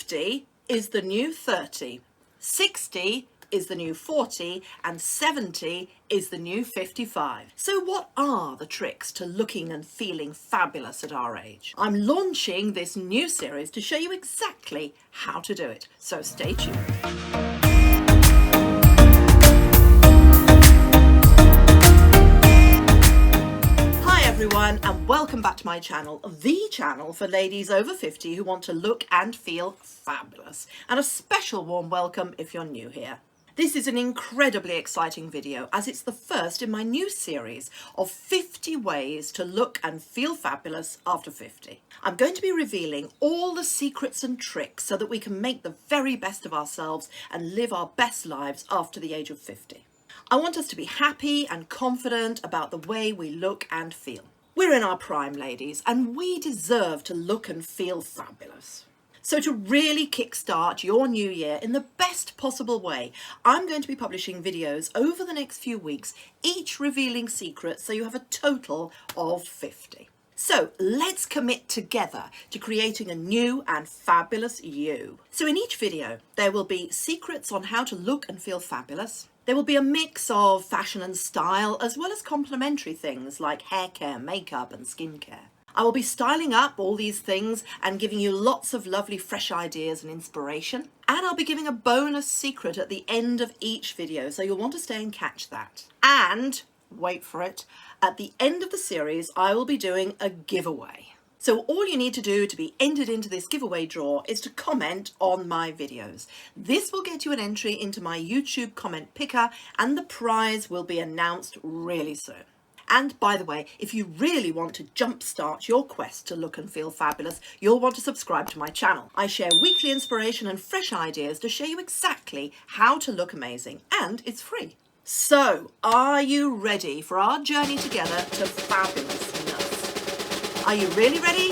50 is the new 30, 60 is the new 40, and 70 is the new 55. So what are the tricks to looking and feeling fabulous at our age? I'm launching this new series to show you exactly how to do it, so stay tuned. Everyone, and welcome back to my channel, the channel for ladies over 50 who want to look and feel fabulous, and a special warm welcome if you're new here. This is an incredibly exciting video as it's the first in my new series of 50 ways to look and feel fabulous after 50. I'm going to be revealing all the secrets and tricks so that we can make the very best of ourselves and live our best lives after the age of 50. I want us to be happy and confident about the way we look and feel. We're in our prime, ladies, and we deserve to look and feel fabulous. So to really kickstart your new year in the best possible way, I'm going to be publishing videos over the next few weeks, each revealing secrets, so you have a total of 50. So let's commit together to creating a new and fabulous you. So in each video, there will be secrets on how to look and feel fabulous. There will be a mix of fashion and style, as well as complementary things like hair care, makeup and skincare. I will be styling up all these things and giving you lots of lovely fresh ideas and inspiration. And I'll be giving a bonus secret at the end of each video, so you'll want to stay and catch that. And, wait for it, at the end of the series, I will be doing a giveaway. So all you need to do to be entered into this giveaway draw is to comment on my videos. This will get you an entry into my YouTube comment picker, and the prize will be announced really soon. And by the way, if you really want to jumpstart your quest to look and feel fabulous, you'll want to subscribe to my channel. I share weekly inspiration and fresh ideas to show you exactly how to look amazing, and it's free. So, are you ready for our journey together to fabulousness? Are you really ready?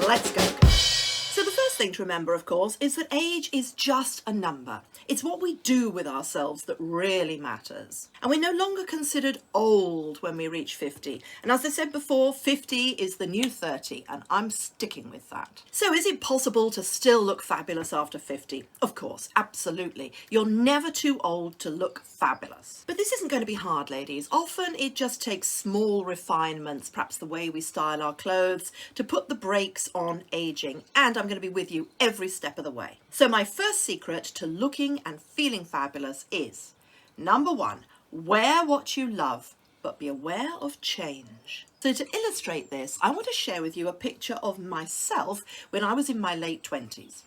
Let's go. So the first thing to remember, of course, is that age is just a number. It's what we do with ourselves that really matters. And we're no longer considered old when we reach 50. And as I said before, 50 is the new 30, and I'm sticking with that. So is it possible to still look fabulous after 50? Of course, absolutely. You're never too old to look fabulous. But this isn't going to be hard, ladies. Often it just takes small refinements, perhaps the way we style our clothes, to put the brakes on aging. And I'm going to be with you every step of the way. So my first secret to looking and feeling fabulous is, number one, wear what you love, but be aware of change. So to illustrate this, I want to share with you a picture of myself when I was in my late 20s.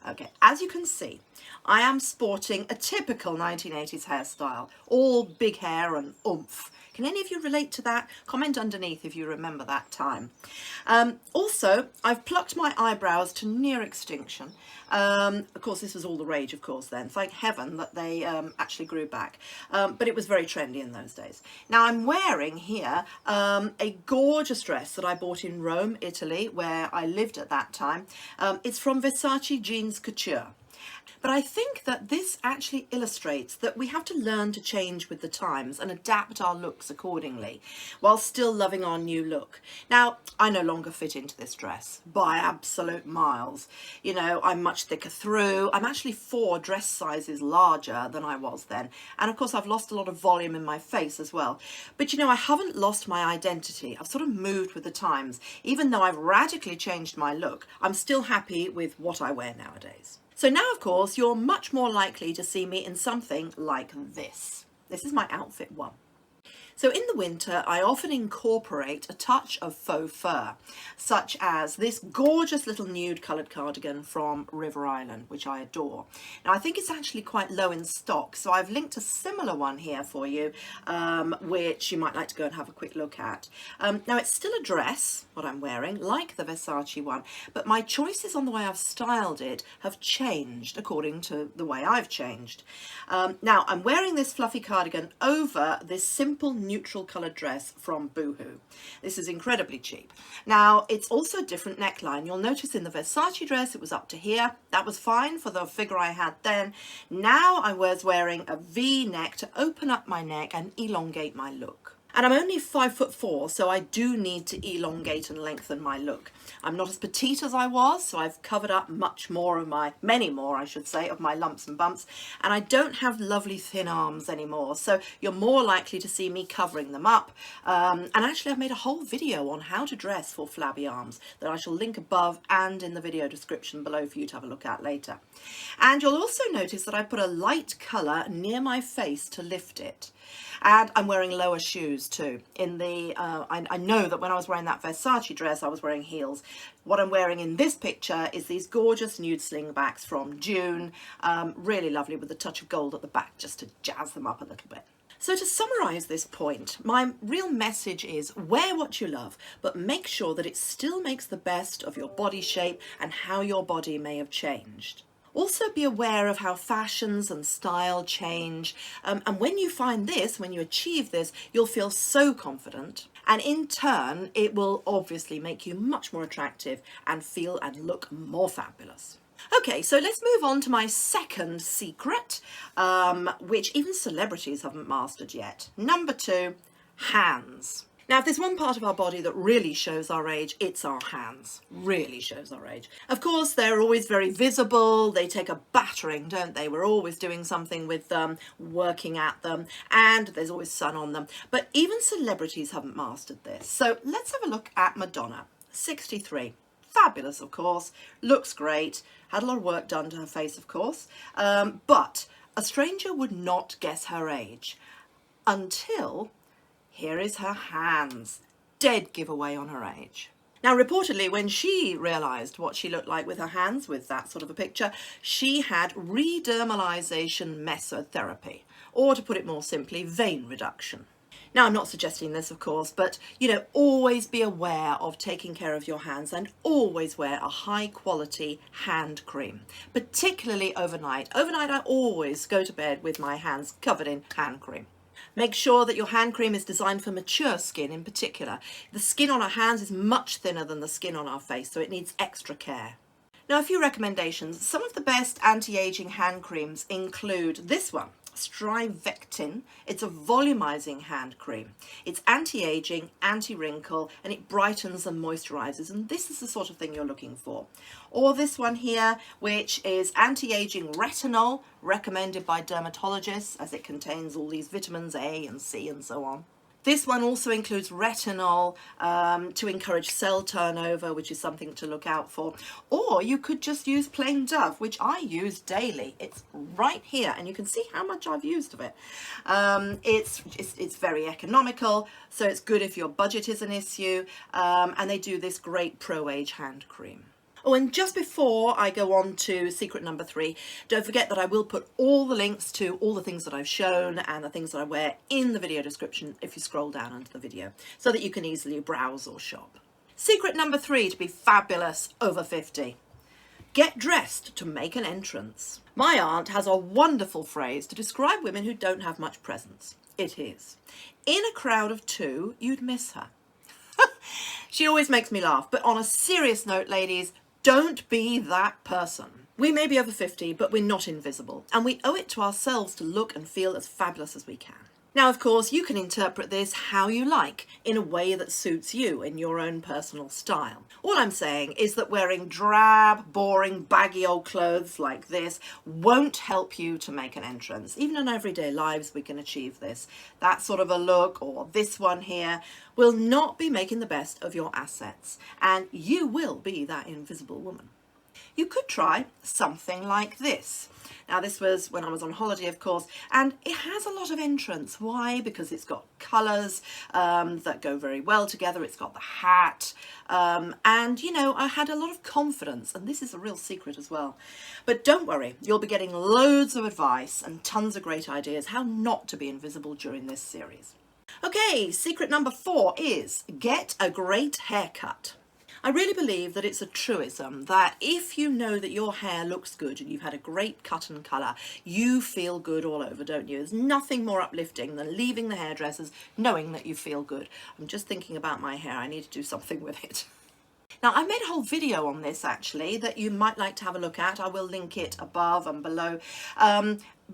Okay, as you can see, I am sporting a typical 1980s hairstyle, all big hair and oomph. Can any of you relate to that? Comment underneath if you remember that time. Also, I've plucked my eyebrows to near extinction. Of course, this was all the rage, of course, then. Thank heaven that they actually grew back. But it was very trendy in those days. Now, I'm wearing here a gorgeous dress that I bought in Rome, Italy, where I lived at that time. It's from Versace Jeans Couture. But I think that this actually illustrates that we have to learn to change with the times and adapt our looks accordingly, while still loving our new look. Now, I no longer fit into this dress by absolute miles. You know, I'm much thicker through. I'm actually 4 dress sizes larger than I was then. And of course, I've lost a lot of volume in my face as well. But you know, I haven't lost my identity. I've sort of moved with the times. Even though I've radically changed my look, I'm still happy with what I wear nowadays. So now, of course, you're much more likely to see me in something like this. This is my outfit 1. So in the winter, I often incorporate a touch of faux fur, such as this gorgeous little nude coloured cardigan from River Island, which I adore. Now, I think it's actually quite low in stock, so I've linked a similar one here for you, which you might like to go and have a quick look at. Now, it's still a dress, what I'm wearing, like the Versace one, but my choices on the way I've styled it have changed according to the way I've changed. Now, I'm wearing this fluffy cardigan over this simple neutral coloured dress from Boohoo. This is incredibly cheap. Now, it's also a different neckline. You'll notice in the Versace dress it was up to here. That was fine for the figure I had then. Now I was wearing a V-neck to open up my neck and elongate my look. And I'm only 5'4", so I do need to elongate and lengthen my look. I'm not as petite as I was, so I've covered up much more of my, many more I should say, of my lumps and bumps, and I don't have lovely thin arms anymore, so you're more likely to see me covering them up. And actually I've made a whole video on how to dress for flabby arms that I shall link above and in the video description below for you to have a look at later. And you'll also notice that I put a light colour near my face to lift it. And I'm wearing lower shoes too. In the, I know that when I was wearing that Versace dress, I was wearing heels. What I'm wearing in this picture is these gorgeous nude slingbacks from June. Really lovely with a touch of gold at the back just to jazz them up a little bit. So to summarise this point, my real message is wear what you love, but make sure that it still makes the best of your body shape and how your body may have changed. Also be aware of how fashions and style change, and when you find this, when you achieve this, you'll feel so confident, and in turn it will obviously make you much more attractive and feel and look more fabulous. Okay, so let's move on to my second secret, which even celebrities haven't mastered yet. Number 2, hands. Now, if there's one part of our body that really shows our age, it's our hands. Really shows our age. Of course, they're always very visible. They take a battering, don't they? We're always doing something with them, working at them, and there's always sun on them. But even celebrities haven't mastered this. So let's have a look at Madonna, 63. Fabulous, of course. Looks great. Had a lot of work done to her face, of course. But a stranger would not guess her age until... here is her hands. Dead giveaway on her age. Now, reportedly, when she realised what she looked like with her hands, with that sort of a picture, she had redermalization mesotherapy, or to put it more simply, vein reduction. Now, I'm not suggesting this, of course, but, you know, always be aware of taking care of your hands and always wear a high quality hand cream, particularly overnight. Overnight, I always go to bed with my hands covered in hand cream. Make sure that your hand cream is designed for mature skin in particular. The skin on our hands is much thinner than the skin on our face, so it needs extra care. Now, a few recommendations. Some of the best anti-aging hand creams include this one, Strivectin. It's a volumizing hand cream. It's anti-aging, anti-wrinkle, and it brightens and moisturizes, and this is the sort of thing you're looking for. Or this one here, which is anti-aging retinol, recommended by dermatologists as it contains all these vitamins A and C and so on. This one also includes retinol to encourage cell turnover, which is something to look out for. Or you could just use plain Dove, which I use daily. It's right here, and you can see how much I've used of it. It's very economical, so it's good if your budget is an issue, and they do this great pro-age hand cream. Oh, and just before I go on to secret number 3, don't forget that I will put all the links to all the things that I've shown and the things that I wear in the video description if you scroll down under the video, so that you can easily browse or shop. Secret number 3 to be fabulous over 50. Get dressed to make an entrance. My aunt has a wonderful phrase to describe women who don't have much presence. It is, in a crowd of 2, you'd miss her. She always makes me laugh, but on a serious note, ladies, don't be that person. We may be over 50, but we're not invisible, and we owe it to ourselves to look and feel as fabulous as we can. Now, of course, you can interpret this how you like, in a way that suits you in your own personal style. All I'm saying is that wearing drab, boring, baggy old clothes like this won't help you to make an entrance. Even in everyday lives, we can achieve this. That sort of a look, or this one here, will not be making the best of your assets, and you will be that invisible woman. You could try something like this. Now, this was when I was on holiday, of course, and it has a lot of entrance. Why? Because it's got colours that go very well together. It's got the hat, and, you know, I had a lot of confidence, and this is a real secret as well. But don't worry, you'll be getting loads of advice and tons of great ideas how not to be invisible during this series. Okay, secret number 4 is get a great haircut. I really believe that it's a truism that if you know that your hair looks good and you've had a great cut and colour, you feel good all over, don't you? There's nothing more uplifting than leaving the hairdressers knowing that you feel good. I'm just thinking about my hair. I need to do something with it. Now, I've made a whole video on this actually that you might like to have a look at. I will link it above and below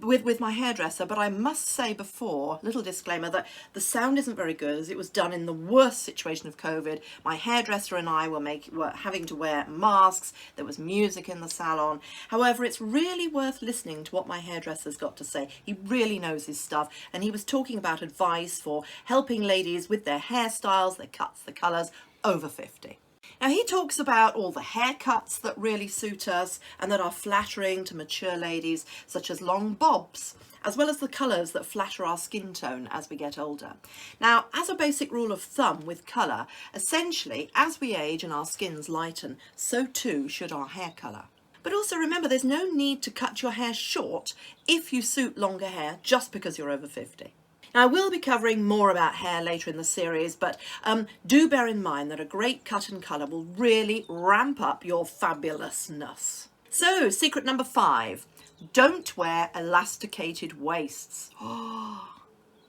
with my hairdresser, but I must say before, little disclaimer, that the sound isn't very good as it was done in the worst situation of COVID. My hairdresser and I were having to wear masks. There was music in the salon. However, it's really worth listening to what my hairdresser's got to say. He really knows his stuff, and he was talking about advice for helping ladies with their hairstyles, their cuts, the colours, over 50. Now, he talks about all the haircuts that really suit us and that are flattering to mature ladies, such as long bobs, as well as the colours that flatter our skin tone as we get older. Now, as a basic rule of thumb with colour, essentially, as we age and our skins lighten, so too should our hair colour. But also remember, there's no need to cut your hair short if you suit longer hair just because you're over 50. Now, I will be covering more about hair later in the series, but do bear in mind that a great cut and colour will really ramp up your fabulousness. So, secret number 5, don't wear elasticated waists. Now,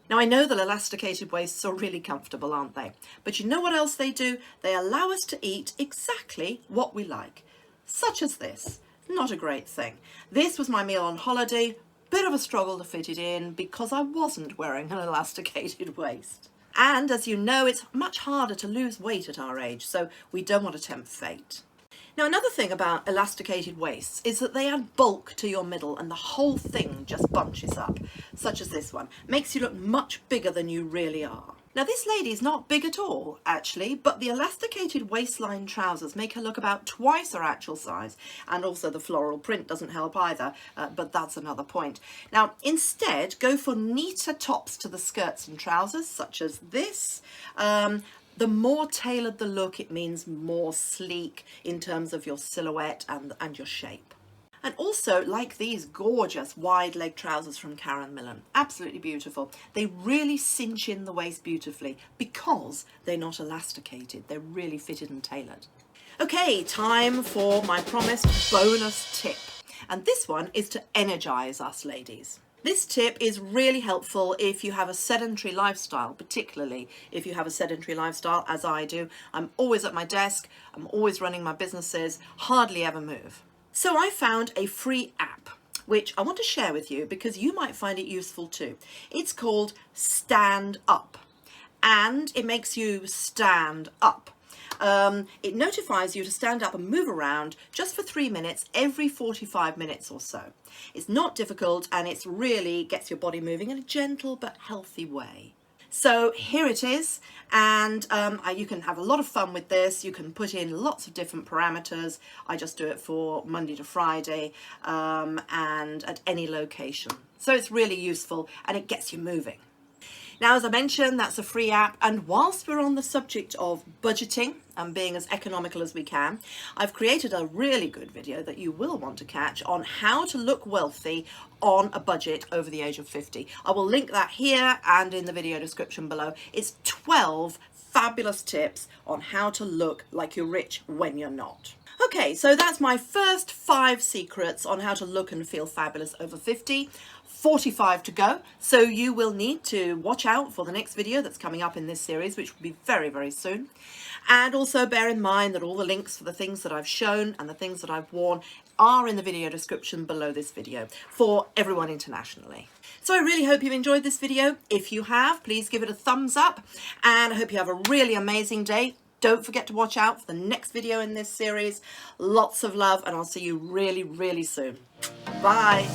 I know that elasticated waists are really comfortable, aren't they? But you know what else they do? They allow us to eat exactly what we like, such as this. Not a great thing. This was my meal on holiday. Bit of a struggle to fit it in because I wasn't wearing an elasticated waist. And as you know, it's much harder to lose weight at our age, so we don't want to tempt fate. Now, another thing about elasticated waists is that they add bulk to your middle and the whole thing just bunches up, such as this one. Makes you look much bigger than you really are. Now, this lady's not big at all, actually, but the elasticated waistline trousers make her look about twice her actual size, and also the floral print doesn't help either, but that's another point. Now, instead, go for neater tops to the skirts and trousers, such as this. The more tailored the look, it means more sleek in terms of your silhouette and your shape. And also, like these gorgeous wide leg trousers from Karen Millen, absolutely beautiful. They really cinch in the waist beautifully because they're not elasticated. They're really fitted and tailored. Okay, time for my promised bonus tip. And this one is to energize us ladies. This tip is really helpful if you have a sedentary lifestyle, particularly if you have a sedentary lifestyle, as I do. I'm always at my desk, I'm always running my businesses, hardly ever move. So I found a free app, which I want to share with you because you might find it useful too. It's called Stand Up, and it makes you stand up. It notifies you to stand up and move around just for 3 minutes every 45 minutes or so. It's not difficult, and it really gets your body moving in a gentle but healthy way. So here it is, and you can have a lot of fun with this. You can put in lots of different parameters. I just do it for Monday to Friday and at any location. So it's really useful and it gets you moving. Now, as I mentioned, that's a free app, and whilst we're on the subject of budgeting and being as economical as we can, I've created a really good video that you will want to catch on how to look wealthy on a budget over the age of 50. I will link that here and in the video description below. It's 12 fabulous tips on how to look like you're rich when you're not. Okay, so that's my first 5 secrets on how to look and feel fabulous over 50. 45 to go, so you will need to watch out for the next video that's coming up in this series, which will be very, very soon. And also bear in mind that all the links for the things that I've shown and the things that I've worn are in the video description below this video for everyone internationally. So I really hope you've enjoyed this video. If you have, please give it a thumbs up, and I hope you have a really amazing day. Don't forget to watch out for the next video in this series. Lots of love, and I'll see you really, really soon. Bye.